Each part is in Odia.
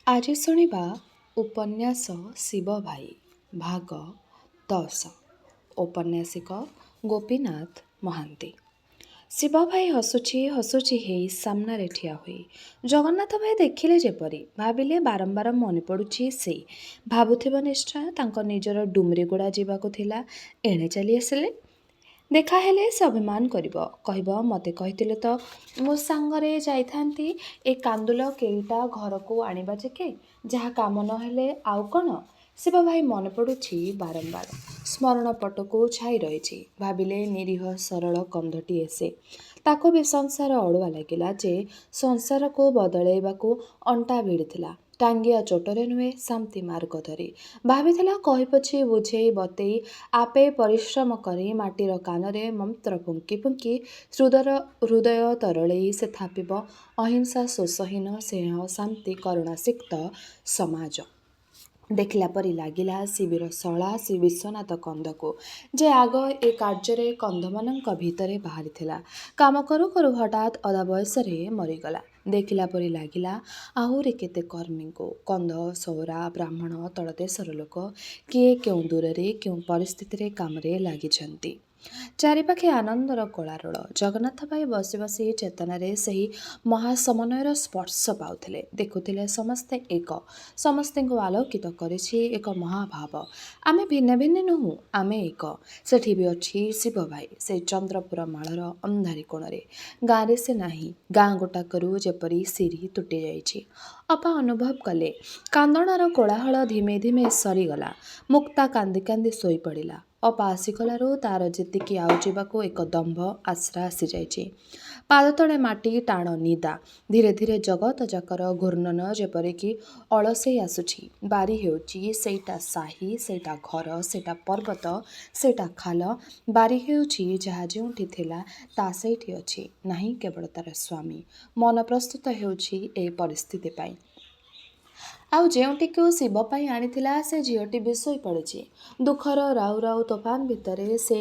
ଆଜି ଶୁଣିବା ଉପନ୍ୟାସ ଶିବ ଭାଇ ଭାଗ 10। ଔପନ୍ୟାସିକ ଗୋପୀନାଥ ମହାନ୍ତି। ଶିବ ଭାଇ ହସୁଛି ହସୁଛି ହେଇ ସାମ୍ନାରେ ଠିଆ ହୋଇ। ଜଗନ୍ନାଥ ଭାଇ ଦେଖିଲେ ଯେପରି ଭାବିଲେ ବାରମ୍ବାର ମନେ ପଡ଼ୁଛି ସେ। ଭାବୁଥିବ ନିଶ୍ଚୟ ତାଙ୍କ ନିଜର ଡୁମରିଗୁଡ଼ା ଯିବାକୁ ଥିଲା, ଏଣେ ଚାଲି ଆସିଲେ। ଦେଖା ହେଲେ ସେ ଅଭିମାନ କରିବ, କହିବ ମୋତେ କହିଥିଲେ ତ ମୋ ସାଙ୍ଗରେ ଯାଇଥାନ୍ତି। ଏ କାନ୍ଦୁଲ କେଇଟା ଘରକୁ ଆଣିବା ଯେକେ, ଯାହା କାମ ନହେଲେ ଆଉ କ'ଣ? ଶିବ ଭାଇ ମନେ ପଡ଼ୁଛି ବାରମ୍ବାର, ସ୍ମରଣ ପଟକୁ ଛାଇ ରହିଛି। ଭାବିଲେ ନିରୀହ ସରଳ କନ୍ଧଟିଏ ସେ। ତାକୁ ବି ସଂସାର ଅଡ଼ୁଆ ଲାଗିଲା ଯେ ସଂସାରକୁ ବଦଳେଇବାକୁ ଅଣ୍ଟା ଭିଡ଼ିଥିଲା। ଟାଙ୍ଗିଆ ଚୋଟରେ ନୁହେଁ, ଶାନ୍ତି ମାର୍ଗ ଧରି। ଭାବିଥିଲା କହିପୋଛି ବୁଝେଇ ବତେଇ ଆପେ ପରିଶ୍ରମ କରି ମାଟିର କାନରେ ମନ୍ତ୍ର ଫୁଙ୍କି ଫୁଙ୍କି ହୃଦୟ ତରଳେଇ ସେ ଥାପିବ ଅହିଂସା ଶୋଷହୀନ ସ୍ନେହ ଶାନ୍ତି କରୁଣାସିକ୍ତ ସମାଜ। ଦେଖିଲା ପରି ଲାଗିଲା ଶିବିର ଶଳା ଶ୍ରୀ ବିଶ୍ୱନାଥ କନ୍ଧକୁ, ଯେ ଆଗ ଏ କାର୍ଯ୍ୟରେ କନ୍ଧମାନଙ୍କ ଭିତରେ ବାହାରିଥିଲା। କାମ କରୁ କରୁ ହଠାତ୍ ଅଧା ବୟସରେ ମରିଗଲା। ଦେଖିଲା ପରି ଲାଗିଲା ଆହୁରି କେତେ କର୍ମୀଙ୍କୁ। କନ୍ଧ ସଉରା ବ୍ରାହ୍ମଣ ତଳଦେଶର ଲୋକ କିଏ କେଉଁ ଦୂରରେ କେଉଁ ପରିସ୍ଥିତିରେ କାମରେ ଲାଗିଛନ୍ତି। ଚାରିପାଖେ ଆନନ୍ଦର କୋଳାହଳ। ଜଗନ୍ନାଥ ଭାଇ ବସି ବସି ଚେତନାରେ ସେହି ମହାସମନ୍ୱୟର ସ୍ପର୍ଶ ପାଉଥିଲେ। ଦେଖୁଥିଲେ ସମସ୍ତେ ଏକ, ସମସ୍ତଙ୍କୁ ଆଲୋକିତ କରିଛି ଏକ ମହାଭାବ। ଆମେ ଭିନ୍ନ ଭିନ୍ନ ନୋହୁଁ, ଆମେ ଏକ। ସେଠି ବି ଅଛି ଶିବ ଭାଇ, ସେ ଚନ୍ଦ୍ରପୁର ମାଳର ଅନ୍ଧାରି କୋଣରେ। ଗାଁରେ ସେ ନାହିଁ। ଗାଁ ଗୋଟାକରୁ ଯେପରି ସିରି ତୁଟି ଯାଇଛି। ଅପା ଅନୁଭବ କଲେ କାନ୍ଦଣାର କୋଳାହଳ ଧିମେ ଧିମେ ସରିଗଲା। ମୁକ୍ତା କାନ୍ଦି କାନ୍ଦି ଶୋଇପଡ଼ିଲା। ଅପା ଆସିଗଲାରୁ ତାର ଯେତିକି ଆଉ ଯିବାକୁ ଏକ ଦମ୍ଭ ଆଶ୍ରା ଆସିଯାଇଛି। ପାଦତଳେ ମାଟି ଟାଣ ନିଦା। ଧୀରେ ଧୀରେ ଜଗତ ଯାକର ଘୂର୍ଣ୍ଣନ ଯେପରିକି ଅଳସେଇ ଆସୁଛି। ବାରି ହେଉଛି ସେଇଟା ସାହି, ସେଇଟା ଘର, ସେଇଟା ପର୍ବତ, ସେଇଟା ଖାଲ। ବାରି ହେଉଛି ଯାହା ଯେଉଁଠି ଥିଲା ତା ସେଇଠି ଅଛି, ନାହିଁ କେବଳ ତାର ସ୍ୱାମୀ। ମନ ପ୍ରସ୍ତୁତ ହେଉଛି ଏ ପରିସ୍ଥିତି ପାଇଁ। ଆଉ ଯେଉଁଟିକୁ ଶିବ ପାଇଁ ଆଣିଥିଲା ସେ ଝିଅଟି ବି ଶୋଇପଡ଼ିଛି। ଦୁଃଖର ରାଉ ରାଉ ତୋଫାନ ଭିତରେ ସେ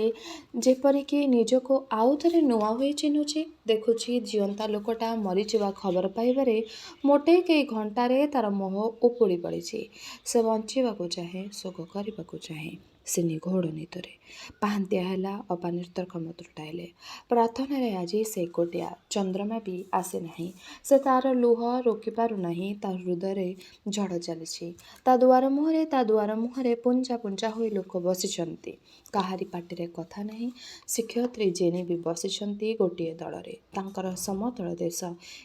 ଯେପରିକି ନିଜକୁ ଆଉ ଥରେ ନୂଆ ହୋଇ ଚିହ୍ନୁଛି। ଦେଖୁଛି ଜିଅନ୍ତା ଲୋକଟା ମରିଯିବା ଖବର ପାଇବାରେ ମୋଟେ କେଇ ଘଣ୍ଟାରେ ତାର ମୋହ ଉପୁଡ଼ି ପଡ଼ିଛି। ସେ ବଞ୍ଚିବାକୁ ଚାହେଁ, ଶୋକ କରିବାକୁ ଚାହେଁ। ସେ ନିଘୋଡ଼ ନିଦରେ। ପାହାନ୍ତିଆ ହେଲା, ଅପା ନିର୍ତ୍ତକ ମୁତୁଟାଇଲେ। ପ୍ରାର୍ଥନାରେ ଆଜି ସେ ଏକୁଟିଆ। ଚନ୍ଦ୍ରମା ବି ଆସିନାହିଁ। ସେ ତାର ଲୁହ ରୋକି ପାରୁନାହିଁ। ତା ହୃଦୟରେ ଝଡ଼ ଚାଲିଛି। ତା ଦୁଆର ମୁହଁରେ ପୁଞ୍ଜା ପୁଞ୍ଜା ହୋଇ ଲୋକ ବସିଛନ୍ତି। କାହାରି ପାଟିରେ କଥା ନାହିଁ। ଶିକ୍ଷୟିତ୍ରୀ ଜେନି ବି ବସିଛନ୍ତି ଗୋଟିଏ ଦଳରେ। ତାଙ୍କର ସମତଳ ଦେଶ।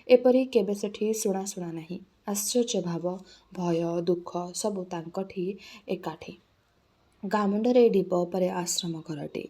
ଏପରି କେବେ ସେଠି ଶୁଣା ନାହିଁ। ଆଶ୍ଚର୍ଯ୍ୟ ଭାବ, ଭୟ, ଦୁଃଖ ସବୁ ତାଙ୍କଠି ଏକାଠି। ଗାଁ ମୁଣ୍ଡରେ ଢିପ ଉପରେ ଆଶ୍ରମ ଘରଟି।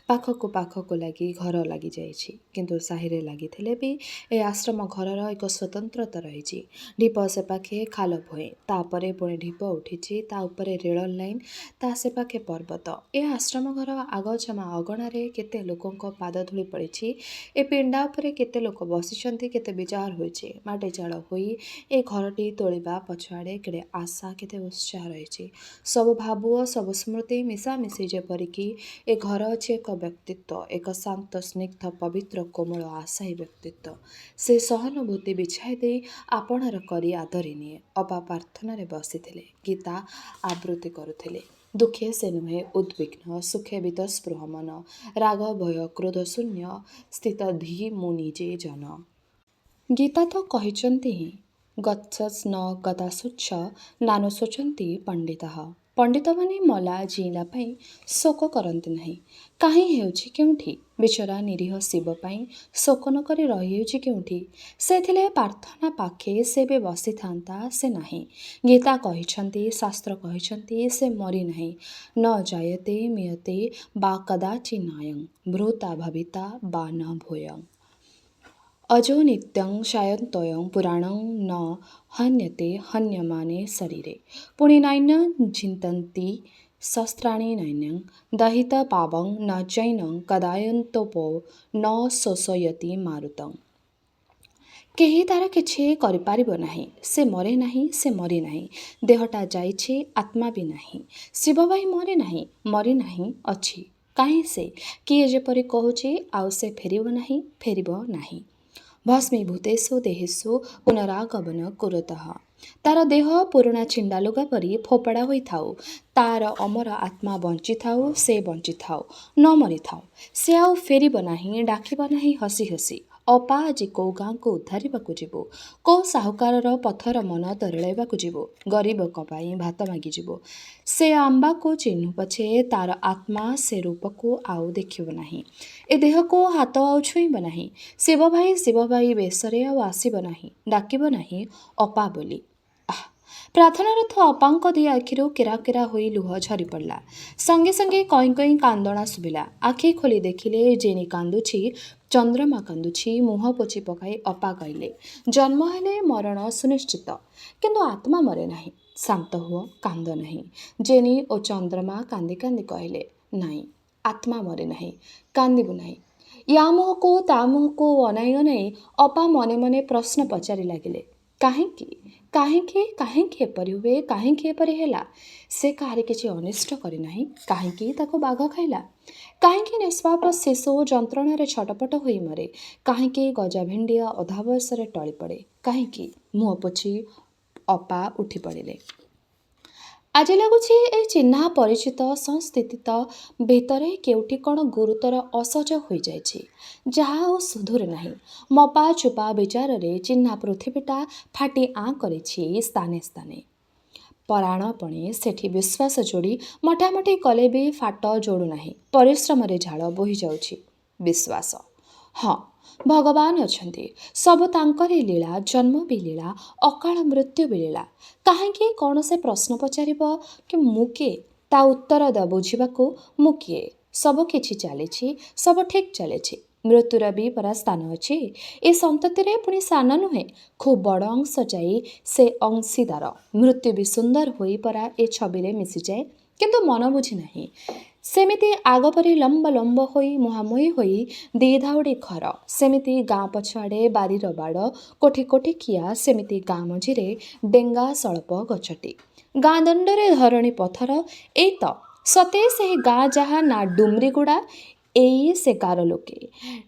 ପାଖକୁ ଲାଗି ଘର ଲାଗିଯାଇଛି। କିନ୍ତୁ ସାହିରେ ଲାଗିଥିଲେ ବି ଏ ଆଶ୍ରମ ଘରର ଏକ ସ୍ୱତନ୍ତ୍ରତା ରହିଛି। ଢିପ ସେପାଖେ ଖାଲ ଭୁଇଁ, ତାପରେ ପୁଣି ଢିପ ଉଠିଛି, ତା ଉପରେ ରେଳ ଲାଇନ, ତା ସେପାଖେ ପର୍ବତ। ଏ ଆଶ୍ରମ ଘର ଆଗଜମା ଅଗଣାରେ କେତେ ଲୋକଙ୍କ ପାଦ ଧୂଳି ପଡ଼ିଛି। ଏ ପିଣ୍ଡା ଉପରେ କେତେ ଲୋକ ବସିଛନ୍ତି, କେତେ ବିଚାର ହୋଇଛି। ମାଟି ଚାଳ ହୋଇ ଏ ଘରଟି ତୋଳିବା ପଛଆଡ଼େ କେଡ଼େ ଆଶା, କେତେ ଉତ୍ସାହ ରହିଛି। ସବୁ ଭାବୁଅ, ସବୁ ସ୍ମୃତି ମିଶାମିଶି ଯେପରିକି ଏ ଘର ଅଛି ଏକ ବ୍ୟକ୍ତିତ୍ୱ, ଏକ ଶାନ୍ତ ସ୍ନିଗ୍ଧ ପବିତ୍ର କୋମଳ ଆଶାୟୀ ବ୍ୟକ୍ତିତ୍ୱ। ସେ ସହାନୁଭୂତି ବିଛାଇ ଦେଇ ଆପଣାର କରି ଆଦରି ନିଏ। ଅପା ପ୍ରାର୍ଥନାରେ ବସିଥିଲେ, ଗୀତା ଆବୃତ୍ତି କରୁଥିଲେ। ଦୁଃଖେ ସେ ନୁହେଁ ଉଦ୍ବିଗ୍ନ, ସୁଖେ ବୀତସ୍ପୃହ ମନ। ରାଗ ଭୟ କ୍ରୋଧ ଶୂନ୍ୟ ସ୍ଥିତ ଧୀ ମୁଁ ନିଜେ ଜନ। ଗୀତା ତ କହିଛନ୍ତି ହିଁ, ଗଚ୍ଛସ୍ ନ ଗତାସୁଚ୍ଛ ନାନୁ ଶୋଚନ୍ତି ପଣ୍ଡିତାଃ। ପଣ୍ଡିତମାନେ ମଲା ଜୀଇଁଲା ପାଇଁ ଶୋକ କରନ୍ତି ନାହିଁ। କାହିଁ ହେଉଛି କେଉଁଠି? ବିଚରା ନିରୀହ ଶିବ ପାଇଁ ଶୋକ ନ କରି ରହିହେଉଛି କେଉଁଠି? ସେ ଥିଲେ ପ୍ରାର୍ଥନା ପାଖେ ସେ ବି ବସିଥାନ୍ତା, ସେ ନାହିଁ। ଗୀତା କହିଛନ୍ତି, ଶାସ୍ତ୍ର କହିଛନ୍ତି ସେ ମରିନାହିଁ। ନ ଜାୟତେ ମିୟତେ ବା କଦାଚିନ୍ନାୟଂ ଭ୍ରୁତା ଭବିତା ବା ନ ଭୂୟଂ। ଅଜୋ ନିତ୍ୟଂ ସାୟନ୍ତୋୟଂ ପୁରାଣଂ ନ ହନ୍ୟତେ ହନ୍ୟମାନେ ଶରୀରେ। ପୁଣି ନୈନ ଝିନ୍ତନ୍ତି ଶସ୍ତ୍ରାଣି ନୈନ୍ୟଂ ଦହିତ ପାବଂ ନ ଚୈନଂ କଦାୟନ୍ତୋପୋ ନ ଶୋଷୟତି ମାରୁତଂ। କେହି ତାର କିଛି କରିପାରିବ ନାହିଁ। ସେ ମରେ ନାହିଁ, ସେ ମରିନାହିଁ। ଦେହଟା ଯାଇଛି, ଆତ୍ମା ବି ନାହିଁ। ଶିବ ଭାଇ ମରିନାହିଁ, ଅଛି। କାହିଁ ସେ? କିଏ ଯେପରି କହୁଛି ଆଉ ସେ ଫେରିବ ନାହିଁ। ଭସ୍ମୀଭୂତେଷୁ ଦେହେଷୁ ପୁନରାଗମନ କୁରୁତଃ। ତାର ଦେହ ପୁରୁଣା ଛିଣ୍ଡା ଲୁଗା ପରି ଫୋପଡ଼ା ହୋଇଥାଉ, ତାର ଅମର ଆତ୍ମା ବଞ୍ଚିଥାଉ, ସେ ବଞ୍ଚିଥାଉ, ନ ମରିଥାଉ। ସେ ଆଉ ଫେରିବ ନାହିଁ, ଡାକିବ ନାହିଁ ହସି ହସି, ଅପା ଆଜି କୋଉ ଗାଁକୁ ଉଦ୍ଧାରିବାକୁ ଯିବୁ, କୋଉ ସାହୁକାରର ପଥର ମନ ତରଳାଇବାକୁ ଯିବୁ, ଗରିବଙ୍କ ପାଇଁ ଭାତ ମାଗିଯିବୁ। ସେ ଆମ୍ବାକୁ ଚିହ୍ନୁ ପଛେ ତାର ଆତ୍ମା ସେ ରୂପକୁ ଆଉ ଦେଖିବ ନାହିଁ, ଏ ଦେହକୁ ହାତ ଆଉ ଛୁଇଁବ ନାହିଁ। ଶିବ ଭାଇ ବେଶରେ ଆଉ ଆସିବ ନାହିଁ, ଡାକିବ ନାହିଁ ଅପା ବୋଲି। ପ୍ରାର୍ଥନାରତ ଅପାଙ୍କ ଦି ଆଖିରୁ କେରା କେରା ହୋଇ ଲୁହ ଝରି ପଡ଼ିଲା। ସଙ୍ଗେ ସଙ୍ଗେ କଇଁ କଇଁ କାନ୍ଦଣା ଶୁଭିଲା। ଆଖି ଖୋଲି ଦେଖିଲେ ଜେନି କାନ୍ଦୁଛି, ଚନ୍ଦ୍ରମା କାନ୍ଦୁଛି। ମୁହଁ ପୋଛି ପକାଇ ଅପା କହିଲେ, ଜନ୍ମ ହେଲେ ମରଣ ସୁନିଶ୍ଚିତ, କିନ୍ତୁ ଆତ୍ମା ମରେ ନାହିଁ। ଶାନ୍ତ ହୁଅ, କାନ୍ଦ ନାହିଁ। ଜେନି ଓ ଚନ୍ଦ୍ରମା କାନ୍ଦି କାନ୍ଦି କହିଲେ, ନାଇଁ, ଆତ୍ମା ମରେ ନାହିଁ, କାନ୍ଦିବୁ ନାହିଁ। ୟା ମୁହଁକୁ ତା ମୁହଁକୁ ଅନାଇ ଅନାଇ ଅପା ମନେ ମନେ ପ୍ରଶ୍ନ ପଚାରି ଲାଗିଲେ, କାହିଁକି କାହିଁକି କାହିଁକି ଏପରି ହୁଏ, କାହିଁକି ଏପରି ହେଲା? ସେ କାହାରି କିଛି ଅନିଷ୍ଟ କରିନାହିଁ, କାହିଁକି ତାକୁ ବାଘ ଖାଇଲା? କାହିଁକି ନିଷ୍ପାପ ଶିଶୁ ଯନ୍ତ୍ରଣାରେ ଛଟପଟ ହୋଇ ମରେ? କାହିଁକି ଗଜା ଭେଣ୍ଡିଆ ଅଧା ବୟସରେ ଟଳି ପଡ଼େ? କାହିଁକି? ମୁହଁ ପୋଛି ଅପା ଉଠି ପଡ଼ିଲେ। ଆଜି ଲାଗୁଛି ଏ ଚିହ୍ନା ପରିଚିତ ସଂସ୍ଥିତ ଭିତରେ କେଉଁଠି କ'ଣ ଗୁରୁତର ଅସହଜ ହୋଇଯାଇଛି, ଯାହା ଆଉ ସୁଧୁରେ ନାହିଁ। ମପା ଚୁପା ବିଚାରରେ ଚିହ୍ନା ପୃଥିବୀଟା ଫାଟି ଆଁ କରିଛି ସ୍ଥାନେ ସ୍ଥାନେ। ପରାଣପଣେ ସେଠି ବିଶ୍ୱାସ ଯୋଡ଼ି ମଟାମଟି କଲେ ବି ଫାଟ ଯୋଡ଼ୁନାହିଁ। ପରିଶ୍ରମରେ ଝାଳ ବୋହିଯାଉଛି। ବିଶ୍ୱାସ, ହଁ, ଭଗବାନ ଅଛନ୍ତି, ସବୁ ତାଙ୍କରି ଲୀଳା, ଜନ୍ମ ବି ଲୀଳା, ଅକାଳ ମୃତ୍ୟୁ ବି ଲୀଳା। କାହିଁକି କ'ଣ ସେ ପ୍ରଶ୍ନ ପଚାରିବ କି ମୁଁ କିଏ? ତା ଉତ୍ତର ବୁଝିବାକୁ ମୁଁ କିଏ? ସବୁ କିଛି ଚାଲିଛି, ସବୁ ଠିକ୍ ଚାଲିଛି। ମୃତ୍ୟୁର ବି ପରା ସ୍ଥାନ ଅଛି। ଏ ସନ୍ତତିରେ ପୁଣି ସାନ ନୁହେଁ, ଖୁବ୍ ବଡ଼ ଅଂଶ ଯାଇ ସେ ଅଂଶୀଦାର। ମୃତ୍ୟୁ ବି ସୁନ୍ଦର ହୋଇ ପରା ଏ ଛବିରେ ମିଶିଯାଏ, କିନ୍ତୁ ମନ ବୁଝି ନାହିଁ। ସେମିତି ଆଗ ପରି ଲମ୍ବ ଲମ୍ବ ହୋଇ ମୁହାଁମୁହିଁ ହୋଇ ଦି ଧାଉଡ଼ି ଘର, ସେମିତି ଗାଁ ପଛଆଡ଼େ ବାରିର ବାଡ଼, କୋଠି କୋଠି ଖିଆ, ସେମିତି ଗାଁ ମଝିରେ ଡେଙ୍ଗା ସଳପ ଗଛଟି। ଗାଁ ଦଣ୍ଡରେ ଧରଣୀ ପଥର। ଏଇ ତ ସତେ ସେହି ଗାଁ, ଯାହା ନା ଡୁମ୍ରିଗୁଡ଼ା। ଏଇ ସେ ଗାଁର ଲୋକେ।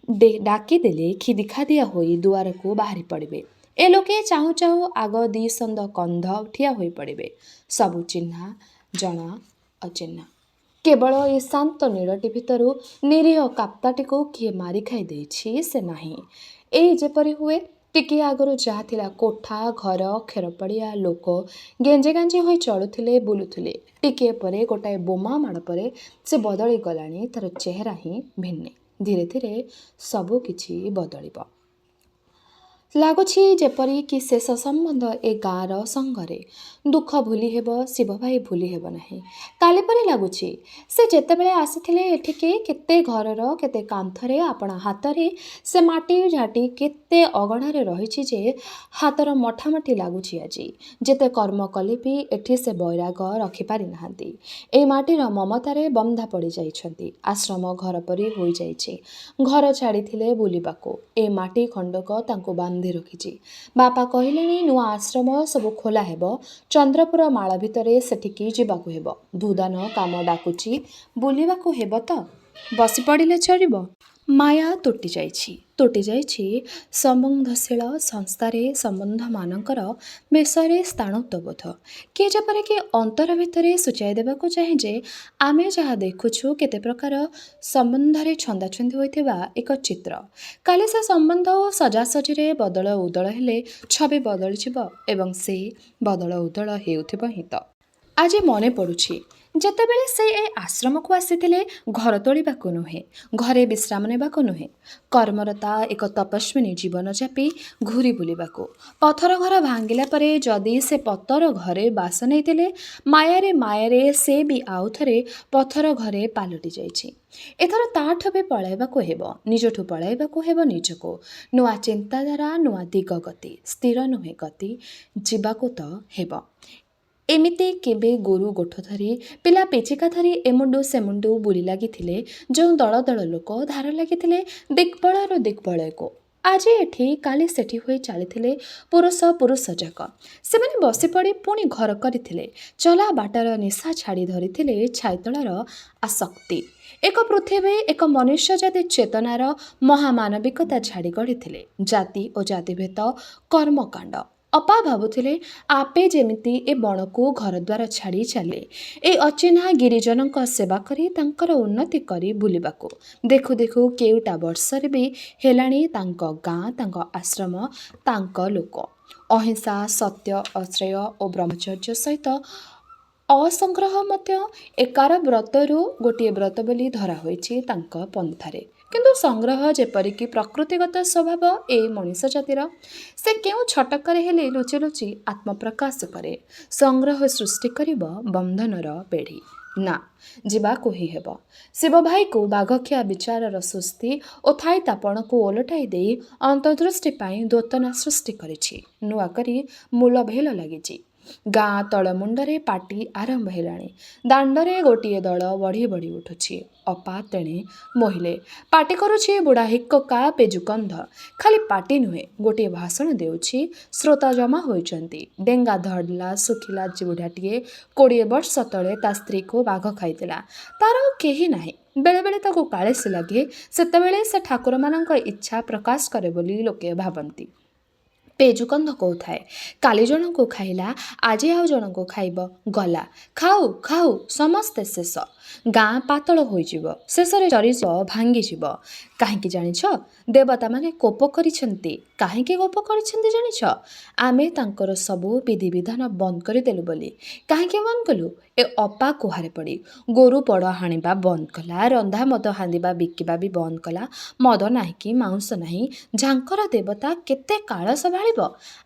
ଡାକିଦେଲେ ଖିଦିଖାଦିଆ ହୋଇ ଦୁଆରକୁ ବାହାରି ପଡ଼ିବେ। ଏ ଲୋକେ ଚାହୁଁ ଚାହୁଁ ଆଗ ଦି ସନ୍ଦ କନ୍ଧ ଠିଆ ହୋଇ ପଡ଼ିବେ। ସବୁ ଚିହ୍ନା, ଜଣା, ଅଚିହ୍ନା। କେବଳ ଏ ଶାନ୍ତ ନୀଡ଼ଟି ଭିତରୁ ନିରୀହ କାପ୍ତାଟିକୁ କିଏ ମାରି ଖାଇ ଦେଇଛି ସେ ନାହିଁ। ଏଇ ଯେପରି ହୁଏ, ଟିକିଏ ଆଗରୁ ଯାହା ଥିଲା କୋଠା, ଘର, ଖେରପଡ଼ିଆ, ଲୋକ ଗେଞ୍ଜେ ଗାଞ୍ଜି ହୋଇ ଚଳୁଥିଲେ, ବୁଲୁଥିଲେ, ଟିକିଏ ପରେ ଗୋଟାଏ ବୋମା ମାଡ଼ ପରେ ସେ ବଦଳି ଗଲାଣି। ତାର ଚେହେରା ହିଁ ଭିନ୍ନ। ଧୀରେ ଧୀରେ ସବୁ କିଛି ବଦଳିବ। ଲାଗୁଛି ଯେପରି କି ଶେଷ ସମ୍ବନ୍ଧ ଏ ଗାଁର ସଙ୍ଗରେ। ଦୁଃଖ ଭୁଲି ହେବ, ଶିବ ଭାଇ ଭୁଲି ହେବ ନାହିଁ। କାଲି ପରି ଲାଗୁଛି। ସେ ଯେତେବେଳେ ଆସିଥିଲେ ଏଠିକି, କେତେ ଘରର କେତେ କାନ୍ଥରେ ଆପଣା ହାତରେ ସେ ମାଟି ଝାଟି କେତେ ଅଗଣାରେ ରହିଛି ଯେ ହାତର ମଠାମଠି ଲାଗୁଛି ଆଜି। ଯେତେ କର୍ମ କଲେ ବି ଏଠି ସେ ବୈରାଗ ରଖିପାରି ନାହାନ୍ତି। ଏ ମାଟିର ମମତାରେ ବନ୍ଧା ପଡ଼ି ଯାଇଛନ୍ତି। ଆଶ୍ରମ ଘର ପରି ହୋଇଯାଇଛି। ଘର ଛାଡ଼ିଥିଲେ ବୁଲିବାକୁ। ଏ ମାଟି ଖଣ୍ଡକ ତାଙ୍କୁ ବାନ୍ଧି ରଖିଛି। ବାପା କହିଲେଣି ନୂଆ ଆଶ୍ରମ ସବୁ ଖୋଲା ହେବ। ଚନ୍ଦ୍ରପୁର ମାଳ ଭିତରେ ସେଠିକି ଯିବାକୁ ହେବ। ଭୂଦାନ କାମ ଡାକୁଛି, ବୁଲିବାକୁ ହେବ ତ ବସି ପଡ଼ିଲେ ଚଳିବ। ମାୟା ତୁଟି ଯାଇଛି ସମ୍ବନ୍ଧଶୀଳ ସଂସ୍ଥାରେ ସମ୍ବନ୍ଧମାନଙ୍କର ବିଷୟରେ ସ୍ଥାଣୁତ୍ୱବୋଧ। କିଏ ଯେପରିକି ଅନ୍ତର ଭିତରେ ସୂଚାଇ ଦେବାକୁ ଚାହେଁ ଯେ ଆମେ ଯାହା ଦେଖୁଛୁ କେତେ ପ୍ରକାର ସମ୍ବନ୍ଧରେ ଛନ୍ଦାଛନ୍ଦି ହୋଇଥିବା ଏକ ଚିତ୍ର। କାଲି ସେ ସମ୍ବନ୍ଧ ଓ ସଜାସଜିରେ ବଦଳ ଉଦଳ ହେଲେ ଛବି ବଦଳିଯିବ ଏବଂ ସେ ବଦଳ ଉଦଳ ହେଉଥିବ ହିଁ ତ। ଆଜି ମନେ ପଡ଼ୁଛି, ଯେତେବେଳେ ସେ ଏ ଆଶ୍ରମକୁ ଆସିଥିଲେ, ଘର ତୋଳିବାକୁ ନୁହେଁ, ଘରେ ବିଶ୍ରାମ ନେବାକୁ ନୁହେଁ, କର୍ମରତା ଏକ ତପସ୍ୱିନୀ ଜୀବନ ଚାପି ଘୂରି ବୁଲିବାକୁ। ପଥର ଘର ଭାଙ୍ଗିଲା ପରେ ଯଦି ସେ ପତର ଘରେ ବାସ ନେଇଥିଲେ, ମାୟାରେ ସେ ବି ଆଉ ଥରେ ପଥର ଘରେ ପାଲଟି ଯାଇଛି। ଏଥର ତାଠୁ ବି ପଳାଇବାକୁ ହେବ, ନିଜଠୁ ପଳାଇବାକୁ ହେବ ନିଜକୁ। ନୂଆ ଚିନ୍ତାଧାରା, ନୂଆ ଦିଗ ଗତି, ସ୍ଥିର ନୁହେଁ ଗତି, ଯିବାକୁ ତ ହେବ। ଏମିତି କେବେ ଗୋରୁ ଗୋଠ ଧରି, ପିଲା ପିଚିକା ଧରି ଏମୁଣ୍ଡୁ ସେମୁଣ୍ଡୁ ବୁଲି ଲାଗିଥିଲେ ଯେଉଁ ଦଳ ଦଳ ଲୋକ, ଧାର ଲାଗିଥିଲେ ଦିଗ୍ବଳୟରୁ ଦିଗ୍ବଳୟକୁ। ଆଜି ଏଠି, କାଲି ସେଠି ହୋଇ ଚାଲିଥିଲେ ପୁରୁଷ ଯାକ। ସେମାନେ ବସିପଡ଼ି ପୁଣି ଘର କରିଥିଲେ। ଚଲା ବାଟର ନିଶା ଛାଡ଼ି ଧରିଥିଲେ ଛାଇତଳର ଆସକ୍ତି। ଏକ ପୃଥିବୀ, ଏକ ମନୁଷ୍ୟଜାତି ଚେତନାର ମହାମାନବିକତା ଛାଡ଼ି ଗଢ଼ିଥିଲେ ଜାତି ଓ ଜାତିଭେଦ, କର୍ମକାଣ୍ଡ। ଅପା ଭାବୁଥିଲେ ଆପେ ଯେମିତି ଏ ବଣକୁ ଘରଦ୍ୱାର ଛାଡ଼ି ଚାଲେ ଏ ଅଚିହ୍ନା ଗିରିଜନଙ୍କ ସେବା କରି ତାଙ୍କର ଉନ୍ନତି କରି ବୁଲିବାକୁ। ଦେଖୁ ଦେଖୁ କେଉଟା ବର୍ଷରେ ବି ହେଲାଣି ତାଙ୍କ ଗାଁ, ତାଙ୍କ ଆଶ୍ରମ, ତାଙ୍କ ଲୋକ ଅହିଂସା, ସତ୍ୟ, ଅଶ୍ରୟ ଓ ବ୍ରହ୍ମଚର୍ଯ୍ୟ ସହିତ ଅସଂଗ୍ରହ ମଧ୍ୟ ଏକାର ବ୍ରତରୁ ଗୋଟିଏ ବ୍ରତ ବୋଲି ଧରା ହୋଇଛି ତାଙ୍କ ପନ୍ଥାରେ। କିନ୍ତୁ ସଂଗ୍ରହ ଯେପରିକି ପ୍ରକୃତିଗତ ସ୍ୱଭାବ ଏ ମଣିଷ ଜାତିର, ସେ କେଉଁ ଛଟକରେ ହେଲେ ଲୁଚି ଲୁଚି ଆତ୍ମପ୍ରକାଶ କରେ। ସଂଗ୍ରହ ସୃଷ୍ଟି କରିବ ବନ୍ଧନର ବେଢ଼ି। ନା, ଯିବାକୁ ହିଁ ହେବ। ଶିବ ଭାଇକୁ ବାଘଖିଆ ବିଚାରର ସୁସ୍ଥି ଓ ଥାଇତାପଣକୁ ଓଲଟାଇ ଦେଇ ଅନ୍ତର୍ଦୃଷ୍ଟି ପାଇଁ ଦ୍ୟୋତନା ସୃଷ୍ଟି କରିଛି। ନୂଆ କରି ମୂଳଭେଲ ଲାଗିଛି। ଗାଁ ତଳମୁଣ୍ଡରେ ପାଟି ଆରମ୍ଭ ହେଲାଣି। ଦାଣ୍ଡରେ ଗୋଟିଏ ଦଳ ବଢ଼ି ବଢ଼ି ଉଠୁଛି। ଅପା ତେଣେ ମୋହିଲେ। ପାଟି କରୁଛି ବୁଢ଼ା ହିକ୍କକା ପେଜୁକନ୍ଧ। ଖାଲି ପାଟି ନୁହେଁ, ଗୋଟିଏ ଭାଷଣ ଦେଉଛି। ଶ୍ରୋତା ଜମା ହୋଇଛନ୍ତି। ଡେଙ୍ଗା ଧଡ଼ିଲା ଶୁଖିଲା ବୁଢ଼ାଟିଏ 20 ବର୍ଷ ତଳେ ତା ସ୍ତ୍ରୀକୁ ବାଘ ଖାଇଥିଲା। ତାର ଆଉ କେହି ନାହିଁ। ବେଳେବେଳେ ତାକୁ କାଳିସୀ ଲାଗେ। ସେତେବେଳେ ସେ ଠାକୁରମାନଙ୍କ ଇଚ୍ଛା ପ୍ରକାଶ କରେ ବୋଲି ଲୋକେ ଭାବନ୍ତି। ପେଜୁକନ୍ଧ କହୁଥାଏ, କାଲି ଜଣଙ୍କୁ ଖାଇଲା, ଆଜି ଆଉ ଜଣଙ୍କୁ ଖାଇବ। ଗଲା, ଖାଉ ଖାଉ ସମସ୍ତେ ଶେଷ। ଗାଁ ପାତଳ ହୋଇଯିବ। ଶେଷରେ ଚରିବ, ଭାଙ୍ଗିଯିବ। କାହିଁକି ଜାଣିଛ? ଦେବତାମାନେ କୋପ କରିଛନ୍ତି। କାହିଁକି କୋପ କରିଛନ୍ତି ଜାଣିଛ? ଆମେ ତାଙ୍କର ସବୁ ବିଧିବିଧାନ ବନ୍ଦ କରିଦେଲୁ ବୋଲି। କାହିଁକି ବନ୍ଦ କଲୁ? ଏ ଅପା କୁହାରେ ପଡ଼ି ଗୋରୁ ପଡ଼ ହାଣିବା ବନ୍ଦ କଲା, ରନ୍ଧା ମଦ ହାନ୍ଦିବା ବିକିବା ବି ବନ୍ଦ କଲା। ମଦ ନାହିଁ କି ମାଉଁସ ନାହିଁ। ଝାଙ୍କର ଦେବତା କେତେ କାଳ ସମ୍ଭାଳିବ?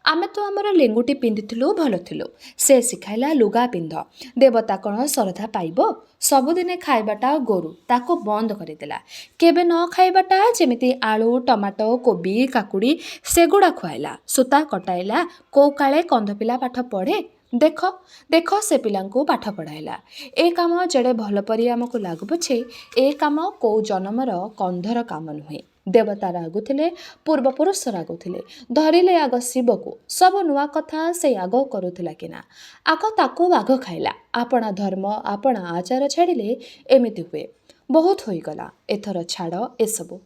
ଆମେ ତ ଆମର ଲେଙ୍ଗୁଟି ପିନ୍ଧିଥିଲୁ, ଭଲ ଥିଲୁ। ସେ ଶିଖାଇଲା ଲୁଗା ପିନ୍ଧ। ଦେବତା କ'ଣ ଶ୍ରଦ୍ଧା ପାଇବ? ସବୁଦିନେ ଖାଇବାଟା ଗୋରୁ, ତାକୁ ବନ୍ଦ କରିଦେଲା। କେବେ ନ ଖାଇବାଟା ଯେମିତି ଆଳୁ, ଟମାଟୋ, କୋବି, କାକୁଡ଼ି ସେଗୁଡ଼ା ଖୁଆଇଲା। ସୂତା କଟାଇଲା। କୋଉ କାଳେ କନ୍ଧ ପିଲା ପାଠ ପଢ଼େ? ଦେଖ ଦେଖ ସେ ପିଲାଙ୍କୁ ପାଠ ପଢ଼ାଇଲା। ଏ କାମ ଯେଡ଼େ ଭଲ ପରି ଆମକୁ ଲାଗୁ ପଛେ, ଏ କାମ କୋଉ ଜନମର କନ୍ଧର କାମ ନୁହେଁ। ଦେବତା ରାଗୁଥିଲେ, ପୂର୍ବପୁରୁଷ ରାଗୁଥିଲେ। ଧରିଲେ ଆଗ ଶିବକୁ। ସବୁ ନୂଆ କଥା ସେ ଆଗ କରୁଥିଲା କି ନା? ଆଗ ତାକୁ ବାଘ ଖାଇଲା। ଆପଣା ଧର୍ମ, ଆପଣା ଆଚାର ଛାଡ଼ିଲେ ଏମିତି ହୁଏ। ବହୁତ ହୋଇଗଲା, ଏଥର ଛାଡ଼ ଏସବୁ।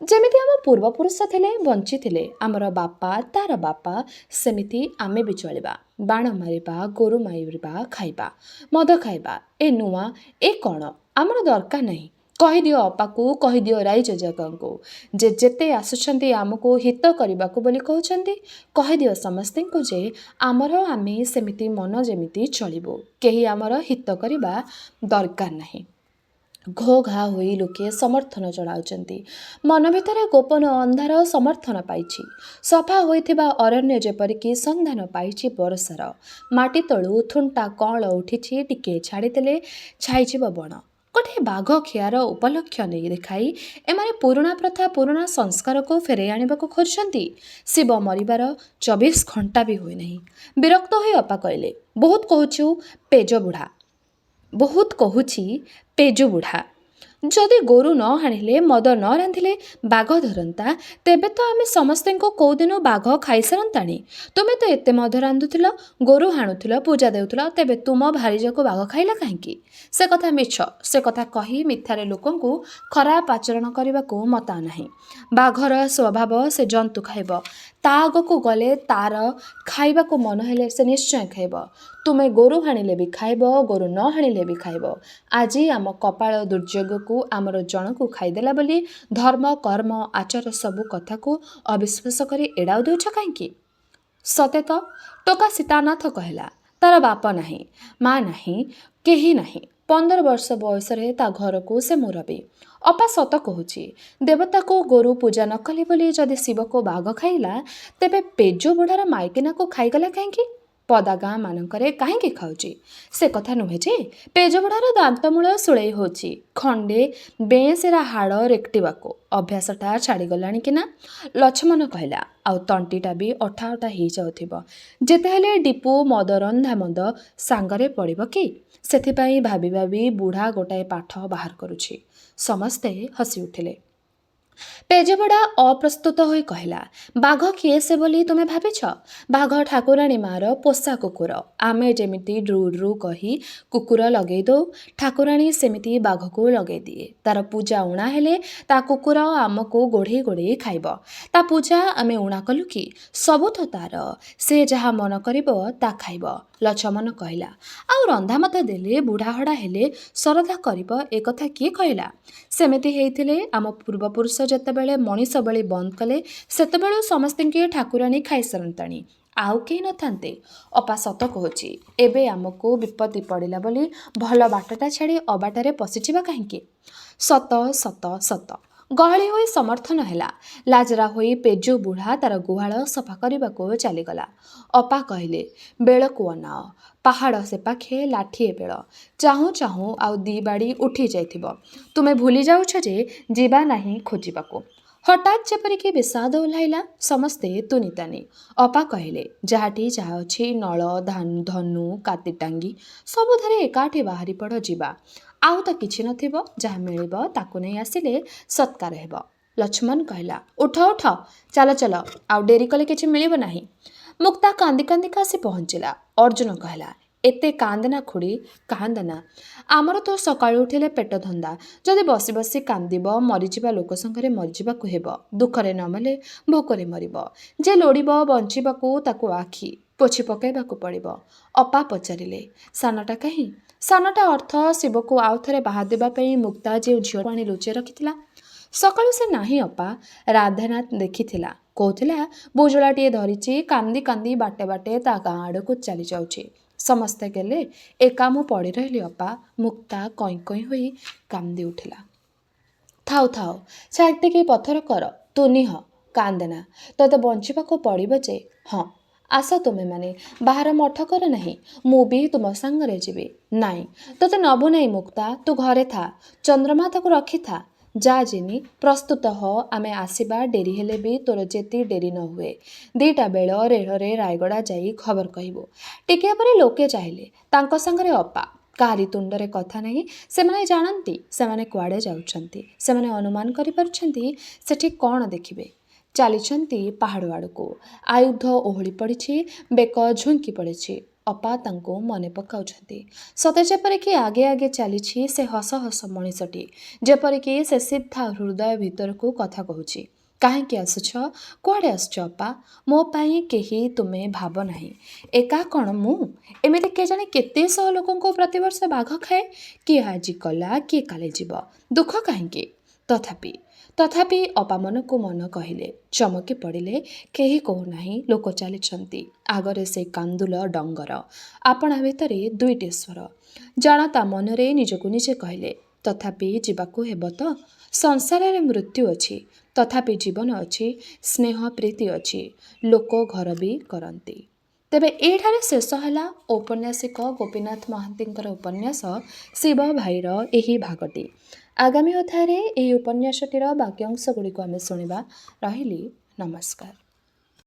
ଯେମିତି ଆମ ପୂର୍ବପୁରୁଷ ଥିଲେ, ବଞ୍ଚିଥିଲେ, ଆମର ବାପା, ତାର ବାପା, ସେମିତି ଆମେ ବି ଚଳିବା। ବାଣ ମାରିବା, ଗୋରୁ ମାରିବା, ଖାଇବା, ମଦ ଖାଇବା, ଏ ନୂଆ, ଏ କ'ଣ? ଆମର ଦରକାର ନାହିଁ। କହିଦିଅ ଅପାକୁ, କହିଦିଅ ରାଇଜ ଜାଗାଙ୍କୁ, ଯେ ଯେତେ ଆସୁଛନ୍ତି ଆମକୁ ହିତ କରିବାକୁ ବୋଲି କହୁଛନ୍ତି, କହିଦିଅ ସମସ୍ତଙ୍କୁ ଯେ ଆମର ଆମେ ସେମିତି ମନ ଯେମିତି ଚଳିବୁ। କେହି ଆମର ହିତ କରିବା ଦରକାର ନାହିଁ। ଘୋ ଘା ହୋଇ ଲୋକେ ସମର୍ଥନ ଜଣାଉଛନ୍ତି। ମନ ଭିତରେ ଗୋପନ ଅନ୍ଧାର ସମର୍ଥନ ପାଇଛି। ସଫା ହୋଇଥିବା ଅରଣ୍ୟ ଯେପରିକି ସନ୍ଧାନ ପାଇଛି ବର୍ଷାର। ମାଟି ତଳୁ ଥୁଣ୍ଟା କଅଁଳ ଉଠିଛି, ଟିକିଏ ଛାଡ଼ିଦେଲେ ଛାଇଯିବ ବଣ। ଗୋଟିଏ ବାଘ ଖିଆର ଉପଲକ୍ଷ ନେଇ ଦେଖାଇ ଏମାନେ ପୁରୁଣା ପ୍ରଥା, ପୁରୁଣା ସଂସ୍କାରକୁ ଫେରାଇ ଆଣିବାକୁ ଖୋଜୁଛନ୍ତି। ଶିବ ମରିବାର 24 ଘଣ୍ଟା ବି ହୋଇନାହିଁ। ବିରକ୍ତ ହୋଇ ଅପା କହିଲେ, ବହୁତ କହୁଛୁ ପେଜ ବୁଢ଼ା, ବହୁତ କହୁଛି ପେଜୁ ବୁଢ଼ା। ଯଦି ଗୋରୁ ନ ହାଣିଲେ, ମଦ ନ ରାନ୍ଧିଲେ ବାଘ ଧରନ୍ତା, ତେବେ ତ ଆମେ ସମସ୍ତଙ୍କୁ କୋଉଦିନ ବାଘ ଖାଇସାରନ୍ତାଣି। ତୁମେ ତ ଏତେ ମଦ ରାନ୍ଧୁଥିଲ, ଗୋରୁ ହାଣୁଥିଲ, ପୂଜା ଦେଉଥିଲ, ତେବେ ତୁମ ଭାରିଜକୁ ବାଘ ଖାଇଲା କାହିଁକି? ସେ କଥା ମିଛ। ସେ କଥା କହି ମିଥ୍ୟାରେ ଲୋକଙ୍କୁ ଖରାପ ଆଚରଣ କରିବାକୁ ମତା ନାହିଁ। ବାଘର ସ୍ୱଭାବ, ସେ ଜନ୍ତୁ ଖାଇବ। ତା ଆଗକୁ ଗଲେ ତାର ଖାଇବାକୁ ମନ ହେଲେ ସେ ନିଶ୍ଚୟ ଖାଇବ। ତୁମେ ଗୋରୁ ହାଣିଲେ ବି ଖାଇବ, ଗୋରୁ ନ ହାଣିଲେ ବି ଖାଇବ। ଆଜି ଆମ କପାଳ ଦୁର୍ଯୋଗକୁ ଆମର ଜଣକୁ ଖାଇଦେଲା ବୋଲି ଧର୍ମ, କର୍ମ, ଆଚାର ସବୁ କଥାକୁ ଅବିଶ୍ୱାସ କରି ଏଡ଼ାଉ ଦେଉଛ କାହିଁକି? ସତେ ତ, ଟୋକା ସୀତାନାଥ କହିଲା, ତାର ବାପ ନାହିଁ, ମା ନାହିଁ, କେହି ନାହିଁ। 15 ବର୍ଷ ବୟସରେ ତା ଘରକୁ ସେ ମୁରବୀ। ଅପା ସତ କହୁଛି। ଦେବତାକୁ ଗୋରୁ ପୂଜା ନ କଲି ବୋଲି ଯଦି ଶିବକୁ ବାଘ ଖାଇଲା, ତେବେ ପେଜୁ ବୁଢ଼ାର ମାଇକିନାକୁ ଖାଇଗଲା କାହିଁକି? ପଦା ଗାଁ ମାନଙ୍କରେ କାହିଁକି ଖାଉଛି? ସେ କଥା ନୁହେଁ ଯେ, ପେଜ ବୁଢ଼ାର ଦାନ୍ତମୂଳ ଶୂଳେଇ ହେଉଛି। ଖଣ୍ଡେ ବେଁସେରା ହାଡ଼ ରେକ୍ଟିବାକୁ ଅଭ୍ୟାସଟା ଛାଡ଼ିଗଲାଣି କି ନା? ଲଛମନ କହିଲା, ଆଉ ତଣ୍ଟିଟା ବି ଅଠା ଅଠା ହେଇଯାଉଥିବ। ଯେତେହେଲେ ଡିପୁ ମଦ, ରନ୍ଧା ମଦ ସାଙ୍ଗରେ ପଡ଼ିବ କି? ସେଥିପାଇଁ ଭାବି ଭାବି ବୁଢ଼ା ଗୋଟାଏ ପାଠ ବାହାର କରୁଛି। ସମସ୍ତେ ହସି ଉଠିଲେ। ପେଜବୁଡ଼ା ଅପ୍ରସ୍ତୁତ ହୋଇ କହିଲା, ବାଘ କିଏ ସେ ବୋଲି ତୁମେ ଭାବିଛ? ବାଘ ଠାକୁରାଣୀ ମା'ର ପୋଷା କୁକୁର। ଆମେ ଯେମିତି ଡ୍ରୁ ଡ୍ରୁ କହି କୁକୁର ଲଗେଇ ଦଉ, ଠାକୁରାଣୀ ସେମିତି ବାଘକୁ ଲଗେଇ ଦିଏ। ତାର ପୂଜା ଉଣା ହେଲେ ତା କୁକୁର ଆମକୁ ଗୋଢ଼େଇ ଗୋଢ଼େଇ ଖାଇବ। ତା ପୂଜା ଆମେ ଉଣା କଲୁ କି? ସବୁ ତ ତାର, ସେ ଯାହା ମନ କରିବ ତା ଖାଇବ। ଲଛମନ କହିଲା, ଆଉ ରନ୍ଧା ମତ ଦେଲେ ବୁଢ଼ାହଡ଼ା ହେଲେ ଶରଧା କରିବ ଏ କଥା କିଏ କହିଲା? ସେମିତି ହେଇଥିଲେ ଆମ ପୂର୍ବପୁରୁଷ ଯେତେବେଳେ ମଣିଷ ବଳି ବନ୍ଦ କଲେ ସେତେବେଳୁ ସମସ୍ତଙ୍କୁ ଠାକୁରାଣୀ ଖାଇସାରନ୍ତାଣି, ଆଉ କେହି ନଥାନ୍ତେ। ଅପା ସତ କହୁଛି, ଏବେ ଆମକୁ ବିପତ୍ତି ପଡ଼ିଲା ବୋଲି ଭଲ ବାଟଟା ଛାଡ଼ି ଅବାଟରେ ପଶିଯିବା କାହିଁକି? ସତ ସତ ସତ। ଗହଳି ହୋଇ ସମର୍ଥନ ହେଲା। ଲାଜରା ହୋଇ ପେଜୁ ବୁଢ଼ା ତାର ଗୁହାଳ ସଫା କରିବାକୁ ଚାଲିଗଲା। ଅପା କହିଲେ, ବେଳକୁ ଅନାଅ, ପାହାଡ଼ ସେପାଖେ ଲାଠିଏ ବେଳ। ଚାହୁଁ ଚାହୁଁ ଆଉ 2 ବାଡ଼ି ଉଠି ଯାଇଥିବ। ତୁମେ ଭୁଲି ଯାଉଛ ଯେ ଯିବା ନାହିଁ ଖୋଜିବାକୁ। ହଠାତ୍ ଯେପରିକି ବିଷାଦ ଓହ୍ଲାଇଲା। ସମସ୍ତେ ତୁନିତାନି। ଅପା କହିଲେ, ଯାହାଠି ଯାହା ଅଛି ନଳ, ଧନୁ, କାତିଟାଙ୍ଗି ସବୁଥିରେ ଏକାଠି ବାହାରି ପଡ଼ ଯିବା। ଆଉ ତ କିଛି ନଥିବ, ଯାହା ମିଳିବ ତାକୁ ନେଇ ଆସିଲେ ସତ୍କାର ହେବ। ଲଛମନ କହିଲା, ଉଠ ଉଠ, ଚାଲ ଚାଲ, ଆଉ ଡେରି କଲେ କିଛି ମିଳିବ ନାହିଁ। ମୁକ୍ତା କାନ୍ଦି କାନ୍ଦିକା ଆସି ପହଞ୍ଚିଲା। ଅର୍ଜୁନ କହିଲା, ଏତେ କାନ୍ଦନା ଖୁଡ଼ି, କାନ୍ଦନା। ଆମର ତ ସକାଳୁ ଉଠିଲେ ପେଟ ଧନ୍ଦା। ଯଦି ବସି ବସି କାନ୍ଦିବ, ମରିଯିବା ଲୋକ ସାଙ୍ଗରେ ମରିଯିବାକୁ ହେବ। ଦୁଃଖରେ ନ ମଲେ ଭୋକରେ ମରିବ। ଯେ ଲୋଡ଼ିବ ବଞ୍ଚିବାକୁ ତାକୁ ଆଖି ପୋଛି ପକାଇବାକୁ ପଡ଼ିବ। ଅପା ପଚାରିଲେ, ସାନଟା କାହିଁ? ସାନଟା ଅର୍ଥ ଶିବକୁ ଆଉ ଥରେ ବାହା ଦେବା ପାଇଁ ମୁକ୍ତା ଯେଉଁ ଝିଅକୁ ଆଣି ଲୁଚେଇ ରଖିଥିଲା। ସକାଳୁ ସେ ନାହିଁ ଅପା। ରାଧାନାଥ ଦେଖିଥିଲା, କହୁଥିଲା ବୁଜୁଳାଟିଏ ଧରିଛି, କାନ୍ଦି କାନ୍ଦି ବାଟେ ବାଟେ ତା ଗାଁ ଆଡ଼କୁ ଚାଲି ଯାଉଛି। ସମସ୍ତେ ଗଲେ, ଏକା ମୁଁ ପଡ଼ି ରହିଲି ଅପା। ମୁକ୍ତା କଇଁ କଇଁ ହୋଇ କାନ୍ଦି ଉଠିଲା। ଥାଉ ଥାଉ, ଛାତିକି ପଥର କର, ତୁ ନିହ, କାନ୍ଦେନା। ତୋତେ ବଞ୍ଚିବାକୁ ପଡ଼ିବ ଯେ। ହଁ, ଆସ ତୁମେମାନେ, ବାହାର ମଠ କର ନାହିଁ। ମୁଁ ବି ତୁମ ସାଙ୍ଗରେ ଯିବି। ନାଇଁ, ତୋତେ ନବୁ ନାହିଁ ମୁକ୍ତା, ତୁ ଘରେ ଥା। ଚନ୍ଦ୍ରମା ତାକୁ ରଖିଥା। ଯା ଜିନି, ପ୍ରସ୍ତୁତ ହ, ଆମେ ଆସିବା ଡେରି ହେଲେ ବି ତୋର ଯେତି ଡେରି ନ ହୁଏ। 2ଟା ବେଳ ରେଳରେ ରାୟଗଡ଼ା ଯାଇ ଖବର କହିବୁ। ଟିକିଏ ପରେ ଲୋକେ ଚାହିଁଲେ, ତାଙ୍କ ସାଙ୍ଗରେ ଅପା। କାହାରି ତୁଣ୍ଡରେ କଥା ନାହିଁ। ସେମାନେ ଜାଣନ୍ତି ସେମାନେ କୁଆଡ଼େ ଯାଉଛନ୍ତି। ସେମାନେ ଅନୁମାନ କରିପାରୁଛନ୍ତି ସେଠି କ'ଣ ଦେଖିବେ। ଚାଲିଛନ୍ତି ପାହାଡ଼ ଆଡ଼କୁ। ଆୟୁଧ ଓହଳି ପଡ଼ିଛି, ବେକ ଝୁଙ୍କି ପଡ଼ିଛି। ଅପା ତାଙ୍କୁ ମନେ ପକାଉଛନ୍ତି। ସତେ ଯେପରିକି ଆଗେ ଆଗେ ଚାଲିଛି ସେ ହସ ହସ ମଣିଷଟି। ଯେପରିକି ସେ ସିଧା ହୃଦୟ ଭିତରକୁ କଥା କହୁଛି। କାହିଁକି ଆସୁଛ? କୁଆଡ଼େ ଆସୁଛ ଅପା? ମୋ ପାଇଁ କେହି ତୁମେ ଭାବ ନାହିଁ। ଏକା କ'ଣ ମୁଁ? ଏମିତି କେଜାଣି କେତେ ଶହ ଲୋକଙ୍କୁ ପ୍ରତିବର୍ଷ ବାଘ ଖାଏ। କିଏ ଆଜି ଗଲା, କିଏ କାଲି ଯିବ। ଦୁଃଖ କାହିଁକି? ତଥାପି ଅପା ମନକୁ ମନ କହିଲେ। ଚମକି ପଡ଼ିଲେ। କେହି କହୁନାହିଁ, ଲୋକ ଚାଲିଛନ୍ତି। ଆଗରେ ସେ କାନ୍ଦୁଲ ଡଙ୍ଗର। ଆପଣା ଭିତରେ 2ଟି ସ୍ୱର। ଜାଣତା ମନରେ ନିଜକୁ ନିଜେ କହିଲେ, ତଥାପି ଯିବାକୁ ହେବ ତ? ସଂସାରରେ ମୃତ୍ୟୁ ଅଛି, ତଥାପି ଜୀବନ ଅଛି, ସ୍ନେହ ପ୍ରୀତି ଅଛି, ଲୋକ ଘର ବି କରନ୍ତି। ତେବେ ଏଇଠାରେ ଶେଷ ହେଲା ଔପନ୍ୟାସିକ ଗୋପୀନାଥ ମହାନ୍ତିଙ୍କର ଉପନ୍ୟାସ ଶିବ ଭାଇର ଏହି ଭାଗଟି। ଆଗାମୀ ଅଧ୍ୟାୟରେ ଏହି ଉପନ୍ୟାସଟିର ବାକ୍ୟାଂଶ ଗୁଡ଼ିକୁ ଆମେ ଶୁଣିବା। ରହିଲି, ନମସ୍କାର।